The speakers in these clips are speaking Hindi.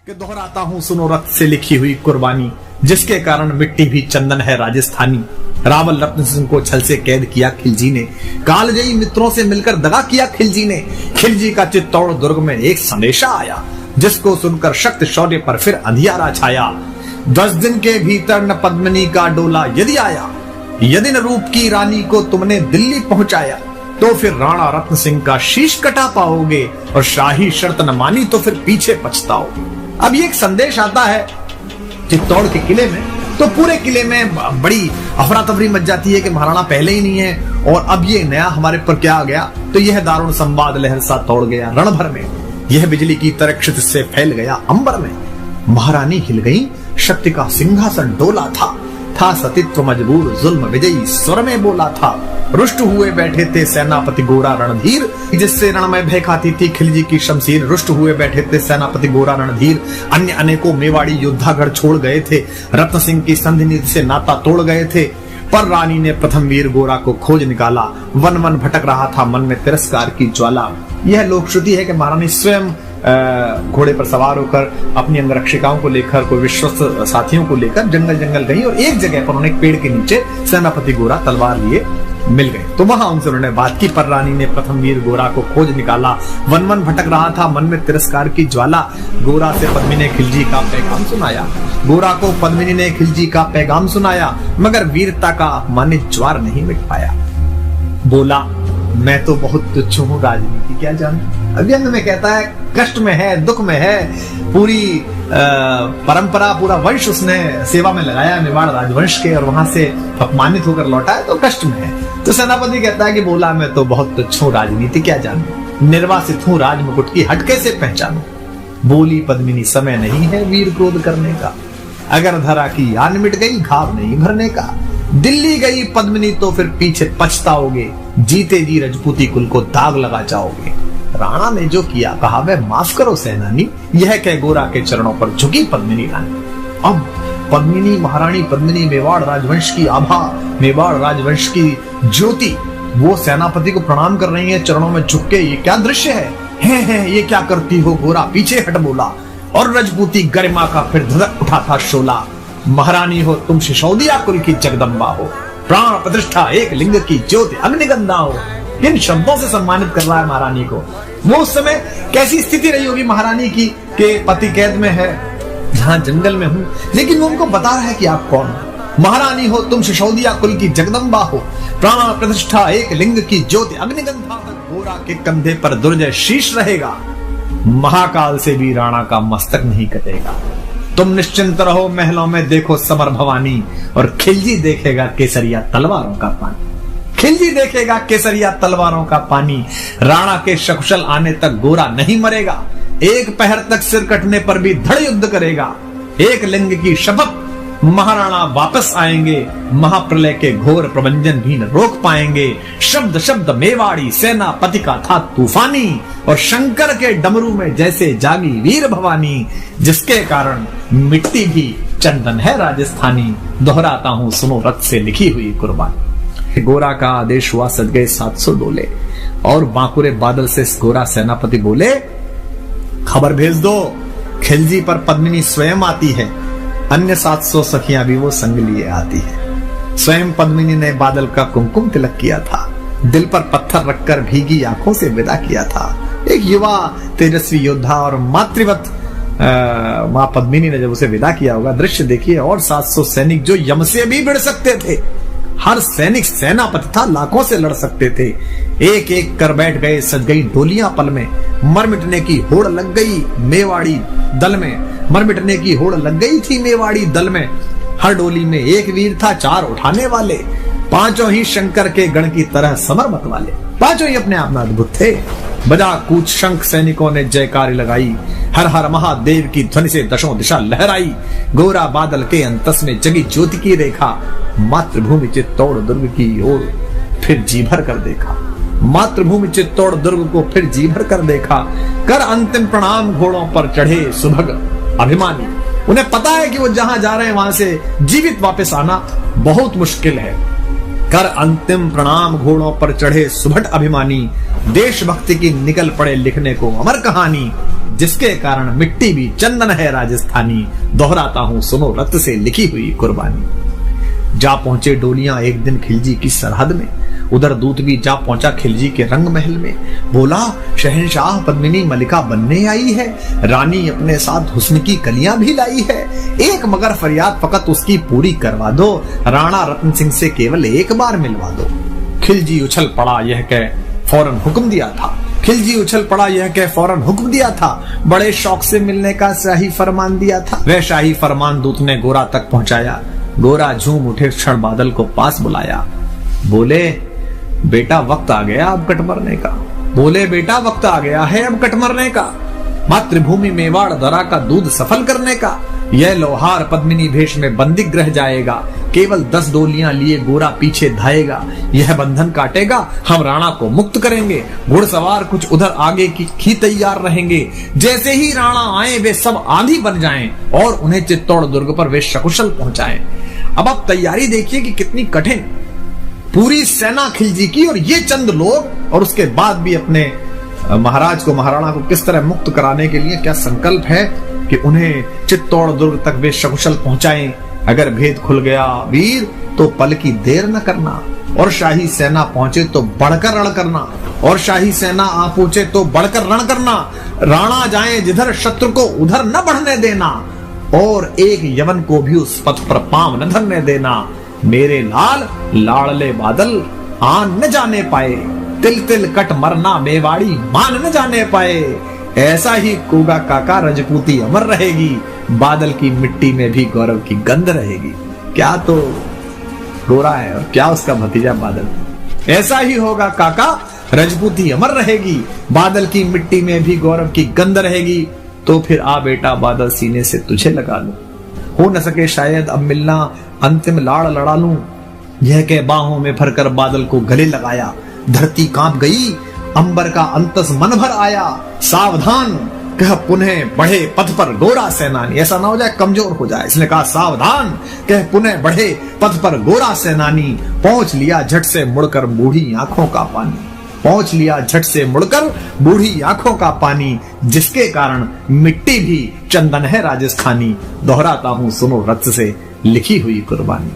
कि दोहराता हूँ सुनो रक्त से लिखी हुई कुर्बानी, जिसके कारण मिट्टी भी चंदन है राजस्थानी। रावल रत्न सिंह को छल से कैद किया खिलजी ने, कालजयी मित्रों से मिलकर दगा किया खिलजी ने। खिलजी का चित्तौड़ दुर्ग में एक संदेशा आया, जिसको सुनकर शक्त शौर्य पर फिर अंधियारा छाया। 10 दिन के भीतर न पद्मिनी का डोला यदि आया, यदि न रूप की रानी को तुमने दिल्ली पहुंचाया, तो फिर राणा रत्न सिंह का शीश कटा पाओगे, और शाही शर्त न मानी तो फिर पीछे पछताओगे। अब ये एक संदेश आता है चित्तौड़ के किले में, तो पूरे किले में बड़ी अफरा तफरी मच जाती है कि महाराणा पहले ही नहीं है और अब ये नया हमारे पर क्या आ गया। तो यह दारुण संवाद लहर सा तोड़ गया रण भर में, यह बिजली की तरह क्षितिज से फैल गया अंबर में। महारानी हिल गई, शक्ति का सिंहासन डोला था सतीत्व मजबूर जुल्म विजयी स्वर में बोला था। रुष्ट हुए बैठे थे सेनापति गोरा रणधीर, जिससे रण में भय खाती थी खिलजी की शमशीर। रुष्ट हुए बैठे थे सेनापति गोरा रणधीर, अन्य अनेकों मेवाड़ी योद्धा घर छोड़ गए थे, रत्न सिंह की संधि नीति से नाता तोड़ गए थे। पर रानी ने प्रथम वीर गोरा को खोज निकाला, वन वन भटक रहा था मन में तिरस्कार की ज्वाला। यह लोक श्रुति है कि महारानी स्वयं घोड़े पर सवार होकर अपनी अंगरक्षिकाओं को लेकर, कोई विश्वस्त साथियों को लेकर जंगल जंगल गई, और एक जगह पर उन्हें एक पेड़ के नीचे सेनापति गोरा तलवार लिए मिल गए। तो वहां उनसे उन्होंने बात की। पर रानी ने प्रथम वीर गोरा को खोज निकाला, वन वन भटक रहा था मन में तिरस्कार की ज्वाला। गोरा से पद्मिनी ने खिलजी का पैगाम सुनाया, गोरा को पद्मिनी ने खिलजी का पैगाम सुनाया, मगर वीरता का मानित ज्वार नहीं मिट पाया। बोला मैं तो बहुत तुच्छ हूँ, राजनीति क्या जानू। अव्यंग में कहता है कष्ट में है, दुख में है, पूरी परंपरा, पूरा वंश उसने सेवा में लगाया मेवाड़ राजवंश के, और वहां से अपमानित होकर लौटा है तो कष्ट में है। तो सेनापति कहता है कि बोला मैं तो बहुत तुच्छ हूँ, राजनीति क्या जानू, निर्वासित हूँ राज मुकुट की हट कैसे पहचानू। बोली पद्मिनी समय नहीं है वीर क्रोध करने का, अगर धरा की आन मिट गई घाव नहीं भरने का। दिल्ली गई पद्मिनी तो फिर पीछे पछताओगे, जीते जी रजपूती कुल को दाग लगा जाओगे। राणा ने जो किया कहा वह माफ करो सेनानी, यह कह गोरा के चरणों पर झुकी पद्मिनी रानी। अब पद्मिनी, महारानी पद्मिनी, मेवाड़ राजवंश की आभा, मेवाड़ राजवंश की ज्योति, वो सेनापति को प्रणाम कर रही है चरणों में झुक के। ये क्या दृश्य है, ये क्या करती हो। गोरा पीछे हट बोला, और रजपूती गरिमा का फिर धधक उठा था शोला। महारानी हो तुम सिसोदिया कुल की जगदम्बा हो, प्राण प्रतिष्ठा एक लिंग की ज्योति अग्निगंधा हो। इन शब्दों से सम्मानित कर रहा है महारानी को। वो उस समय कैसी स्थिति रही होगी महारानी की कि पति कैद में है, जहां जंगल में हूं, लेकिन वो उनको बता रहा है कि आप कौन हो। महारानी हो तुम सिसोदिया कुल की जगदम्बा हो, प्राण प्रतिष्ठा एक लिंग की ज्योति अग्निगंधा। गोरा के कंधे पर दुर्जय शीश रहेगा, महाकाल से भी राणा का मस्तक नहीं कटेगा। तुम निश्चिंत रहो महलों में देखो समर भवानी, और खिलजी देखेगा केसरिया तलवारों का पानी। खिलजी देखेगा केसरिया तलवारों का पानी। राणा के सकुशल आने तक गोरा नहीं मरेगा, एक पहर तक सिर कटने पर भी धड़ युद्ध करेगा। एक लिंग की शपथ, महाराणा वापस आएंगे, महाप्रलय के घोर प्रबंधन भी न रोक पाएंगे। शब्द शब्द मेवाड़ी सेनापति का था तूफानी, और शंकर के डमरू में जैसे जागी वीर भवानी, जिसके कारण मिट्टी भी चंदन है राजस्थानी। दोहराता हूँ सुनो रक्त से लिखी हुई कुर्बानी। गोरा का आदेश हुआ, सज गए 700 डोले, और बांकुरे बादल से गोरा सेनापति बोले खबर भेज दो, खिलजी पर पद्मिनी स्वयं आती है, अन्य 700 सखियां भी वो संग लिए आती है। स्वयं पद्मिनी ने बादल का कुमकुम तिलक किया था, दिल पर पत्थर रखकर भीगी आंखों से विदा किया था। एक युवा तेजस्वी योद्धा और मातृवत मां पद्मिनी ने जब उसे विदा किया होगा, दृश्य देखिए। और 700 सैनिक जो यम से भी भिड़ सकते थे, हर सैनिक सेनापति था, लाखों से लड़ सकते थे, एक एक कर बैठ गए। सज गई डोलियां पल में, मर मिटने की होड़ लग गई मेवाड़ी दल में, मर मिटने की होड़ लग गई थी मेवाड़ी दल में। हर डोली में एक वीर था, 4 उठाने वाले, पांचों ही शंकर के गण की तरह समर मत वाले। पांचों ही अपने आप में अद्भुत थे। बजा कूच शंख सैनिकों ने जयकारी लगाई, हर हर महादेव की ध्वनि से दशों दिशा लहराई। गोरा बादल के अंतस में जगी ज्योति की रेखा, मातृभूमि चित्तौड़ दुर्ग की ओर फिर जी भर कर देखा। मातृभूमि चित्तौड़ दुर्ग को फिर जी भर कर देखा। कर अंतिम प्रणाम घोड़ों पर चढ़े सुभग अभिमानी। उन्हें पता है कि वो जहां जा रहे हैं वहां से जीवित वापस आना बहुत मुश्किल है। कर अंतिम प्रणाम घोड़ों पर चढ़े सुभट अभिमानी, देशभक्ति की निकल पड़े लिखने को अमर कहानी, जिसके कारण मिट्टी भी चंदन है राजस्थानी, दोहराता हूँ सुनो रक्त से लिखी हुई कुर्बानी। जा पहुंचे डोलियां एक दिन खिलजी की सरहद में, उधर दूत भी जा पहुंचा खिलजी के रंग महल में। बोला शहंशाह पद्मिनी मलिका बनने आई है, रानी अपने साथ हुस्न की कलियां भी लाई है, एक मगर फरियाद फकत उसकी पूरी करवा दो, राणा रतन सिंह से केवल एक बार मिलवा दो। खिलजी उछल पड़ा यह कह फौरन हुक्म दिया था, खिलजी उछल पड़ा यह कह फौरन हुक्म दिया था, बड़े शौक से मिलने का शाही फरमान दिया था। वह शाही फरमान दूत ने गोरा तक पहुंचाया, गोरा झूम उठे क्षण बादल को पास बुलाया। बोले बेटा वक्त आ गया अब कट मरने का, बोले बेटा वक्त आ गया है अब कट मरने का, मातृभूमि मेवाड़ दरा का दूध सफल करने का। यह लोहार पद्मिनी भेष में बंदी ग्रह जाएगा, केवल 10 डोलियां लिए गोरा पीछे धाएगा, यह बंधन काटेगा हम राणा को मुक्त करेंगे। घुड़सवार कुछ उधर आगे की तैयार रहेंगे, जैसे ही राणा आए वे सब आंधी बन जाएं और उन्हें चित्तौड़ दुर्ग पर वे सकुशल पहुंचाएं। अब आप तैयारी देखिए कि कितनी कठिन, पूरी सेना खिलजी की और ये चंद लोग, और उसके बाद भी अपने महाराज को महाराणा को किस तरह मुक्त कराने के लिए क्या संकल्प है कि उन्हें चित्तौड़ दुर्ग तक वे सकुशल पहुंचाएं। अगर भेद खुल गया वीर तो पल की देर न करना, और शाही सेना पहुंचे तो बढ़कर रण करना, और शाही सेना आ पहुंचे तो बढ़कर रण करना। राणा जाए जिधर शत्रु को उधर न बढ़ने देना, और एक यवन को भी उस पथ पर पांव न धरने देना। मेरे लाल लाड़ले बादल आन न जाने पाए, तिल तिल कट मरना मेवाड़ी मान न जाने पाए। ऐसा ही कोगा काका रजपूती अमर रहेगी, बादल की मिट्टी में भी गौरव की गंध रहेगी। क्या तो गोरा है और क्या उसका भतीजा बादल। ऐसा ही होगा काका रजपूती अमर रहेगी, बादल की मिट्टी में भी गौरव की गंध रहेगी। तो फिर आ बेटा बादल सीने से तुझे लगा लूं, हो न सके शायद अब मिलना अंतिम लाड़ लड़ा लूं। यह कह बाहों में भरकर बादल को गले लगाया, धरती कांप गई अंबर का अंतस मन भर आया। सावधान कह पुनः बढ़े पथ पर गोरा सेनानी, ऐसा ना हो जाए कमजोर हो जाए, इसने कहा सावधान कह पुनः बढ़े पथ पर गोरा सेनानी। पहुंच लिया झट से मुड़कर बूढ़ी आंखों का पानी, पहुंच लिया झट से मुड़कर बूढ़ी आंखों का पानी, जिसके कारण मिट्टी भी चंदन है राजस्थानी। दोहराता हूं सुनो रक्त से लिखी हुई कुर्बानी।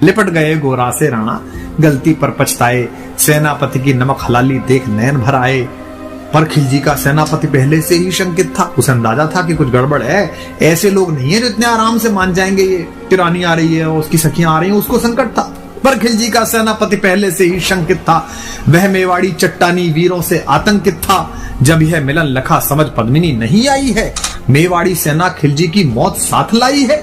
लिपट गए गोरा से राणा, गलती पर पछताए, सेनापति की नमक हलाली देख नैन भर आए। पर खिलजी का सेनापति पहले से ही शंकित था, उसे अंदाजा था कि कुछ गड़बड़ है। ऐसे लोग नहीं है जो इतने आराम से मान जाएंगे, ये टिरानी आ रही है और उसकी सखियां आ रही हैं, उसको संकट था। पर खिलजी का सेनापति पहले से ही शंकित था, वह मेवाड़ी चट्टानी वीरों से आतंकित था। जब यह मिलन लखा समझ पद्मिनी नहीं आई है, मेवाड़ी सेना खिलजी की मौत साथ लाई है।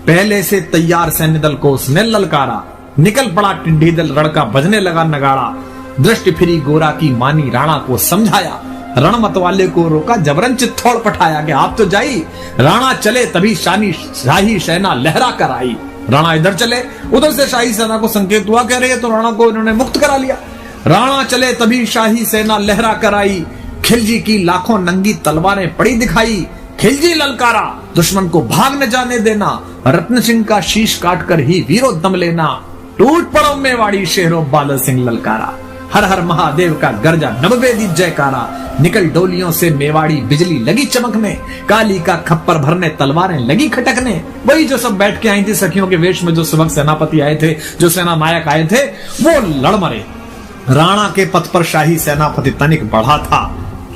पहले से तैयार सैन्य दल को उसने ललकारा, निकल पड़ा टिड्डी दल रण का बजने लगा नगाड़ा। दृष्टि फिरी गोरा की मानी राणा को समझाया, रण मतवाले को रोका जबरन चित्तौड़ पठाया कि आप तो जाई। राणा चले तभी शाही सेना लहरा कर आई। राणा इधर चले, उधर से शाही सेना को संकेत हुआ, कह रहे तो राणा को इन्होंने मुक्त करा लिया। राणा चले तभी शाही सेना लहरा कर आई, खिलजी की लाखों नंगी तलवारें पड़ी दिखाई। खिलजी ललकारा दुश्मन को भाग न जाने देना, रत्न सिंह का शीश काट कर ही वीरों दम लेना। टूट पड़ो मेवाड़ी शेरों बादल सिंह ललकारा, हर हर महादेव का गर्जा नववेदी जयकारा। निकल डोलियों से मेवाड़ी बिजली लगी चमकने, काली का खप्पर भरने तलवारें लगी खटकने। वही जो सब बैठ के आई थी सखियों के वेश में, जो सुबह सेनापति आए थे, जो सेना नायक आए थे, वो लड़ मरे। राणा के पथ पर शाही सेनापति तनिक बढ़ा था,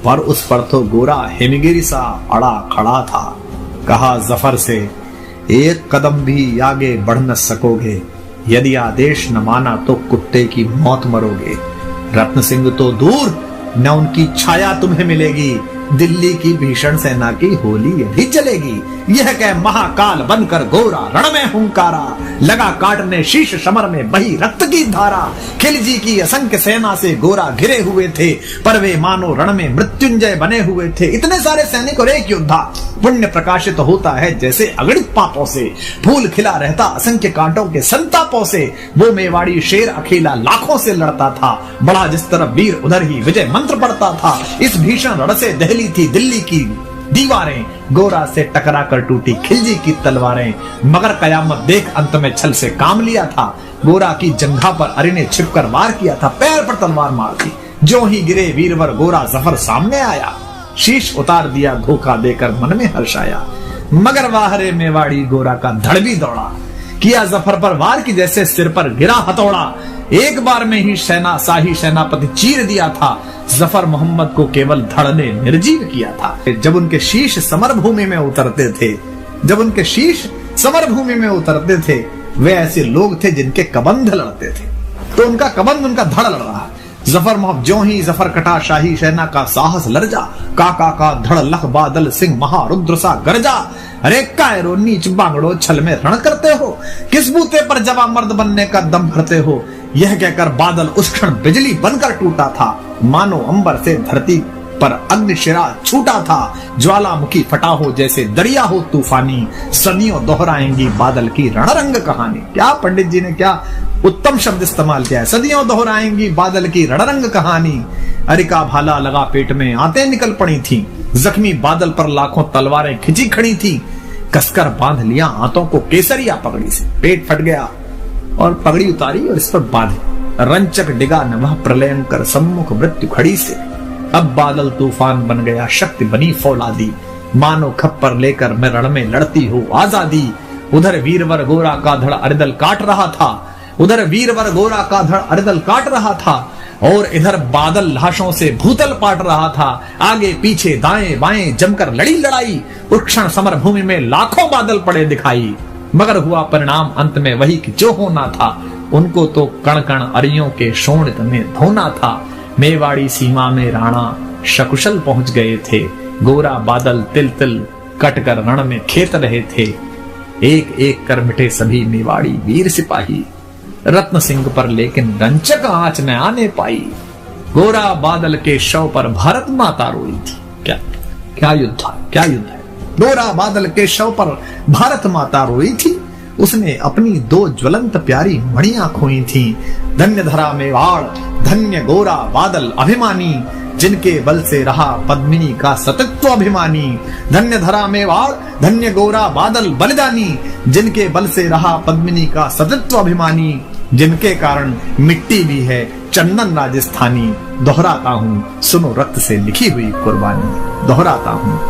पर उस पर तो गोरा हेमगिरी सा अड़ा खड़ा था। कहा जफर से एक कदम भी आगे बढ़ न सकोगे, यदि आदेश न माना तो कुत्ते की मौत मरोगे। रत्न सिंह तो दूर, न उनकी छाया तुम्हें मिलेगी, दिल्ली की भीषण सेना की होली यही चलेगी। यह कह महाकाल बनकर गोरा रण में हुंकारा, लगा काटने शीश समर में बही रक्त की धारा। खिलजी की असंख्य सेना से गोरा घिरे हुए थे, पर वे मानो रण में मृत्युंजय बने हुए थे। इतने सारे सैनिक और एक योद्धा, पुण्य प्रकाशित होता है जैसे अगणित पापों से, फूल खिला रहता असंख्य कांटों के संतापों से। वो मेवाड़ी शेर अकेला लाखों से लड़ता था, बड़ा जिस तरफ वीर उधर ही विजय मंत्र पढ़ता था। इस भीषण रण से दहली थी दिल्ली की दीवारें, गोरा से टकरा कर टूटी खिलजी की तलवारें, मगर कयामत देख अंत में छल से काम लिया था। गोरा की जंघा पर अरी ने छिपकर वार किया था, पैर पर तलवार मार दी। जो ही गिरे वीरवर गोरा जफर सामने आया, शीश उतार दिया धोखा देकर मन में हर्ष आया। मगर वाहरे मेवाड़ी गोरा का धड़ भी दौड़ा, किया जफर पर वार की जैसे सिर पर गिरा हथौड़ा। एक बार में ही शाही सेनापति चीर दिया था, जफर मोहम्मद को केवल धड़ ने निर्जीव किया था। जब उनके शीश समर भूमि में उतरते थे, वे ऐसे लोग थे जिनके कबंध लड़ते थे, तो उनका कबंध उनका धड़ लड़ रहा। जफर मोहम्मद ज्यों ही जफर कटा, शाही सेना का साहस लर्जा, काका का धड़ लख बादल सिंह महारुद्र सा गरजा। अरे कायरो नीच बांगड़ो छल में रण करते हो, किस बूते पर जवा मर्द बनने का दम भरते हो। यह कहकर बादल उस क्षण बिजली बनकर टूटा था, मानो अंबर से धरती पर अग्निशिरा छूटा था। ज्वालामुखी फटा हो जैसे दरिया हो तूफानी, सदियों दोहराएंगी बादल की रणरंग कहानी। क्या पंडित जी ने क्या उत्तम शब्द इस्तेमाल किया है, सदियों दोहराएंगी बादल की रणरंग कहानी। अरिका भाला लगा पेट में आते निकल पड़ी थी, जख्मी बादल पर लाखों तलवारें खिंची खड़ी थी। कसकर बांध लिया हाथों को केसरिया पगड़ी से, पेट फट गया और पगड़ी उतारी और इस पर बांधे। रंचक डिगा न वह प्रलयंकर सम्मुख मृत्यु खड़ी से। अब बादल तूफान बन गया, शक्ति बनी फौलादी, मानो खप्पर लेकर मैं रण में लड़ती हो आजादी। उधर वीरवर गोरा का धड़ अरिदल काट रहा था, और इधर बादल लाशों से भूतल पाट रहा था। आगे पीछे दाएं बाएं जमकर लड़ी लड़ाई, उस क्षण समर भूमि में लाखों बादल पड़े दिखाई। मगर हुआ परिणाम अंत में वही कि जो होना था, उनको तो कण कण अरियों के शोणित में धोना था। मेवाड़ी सीमा में राणा सकुशल पहुंच गए थे, गोरा बादल तिल तिल कट कर रण में खेत रहे थे। एक एक कर मिटे सभी मेवाड़ी वीर सिपाही, रत्न सिंह पर लेकिन रंचक आंच न आने पाई। गोरा बादल के शव पर भारत माता रोई थी। क्या युद्ध है। गोरा बादल के शव पर भारत माता रोई थी, उसने अपनी दो ज्वलंत प्यारी मणियां खोई थी। धन्य धरा मेवाड़, धन्य गोरा बादल अभिमानी, जिनके बल से रहा पद्मिनी का सतत्व अभिमानी। धन्य धरा मेवाड़, धन्य गोरा बादल बलिदानी, जिनके बल से रहा पद्मिनी का सतत्व अभिमानी, जिनके कारण मिट्टी भी है चंदन राजस्थानी। दोहराता हूँ सुनो रक्त से लिखी हुई कुर्बानी, दोहराता हूँ।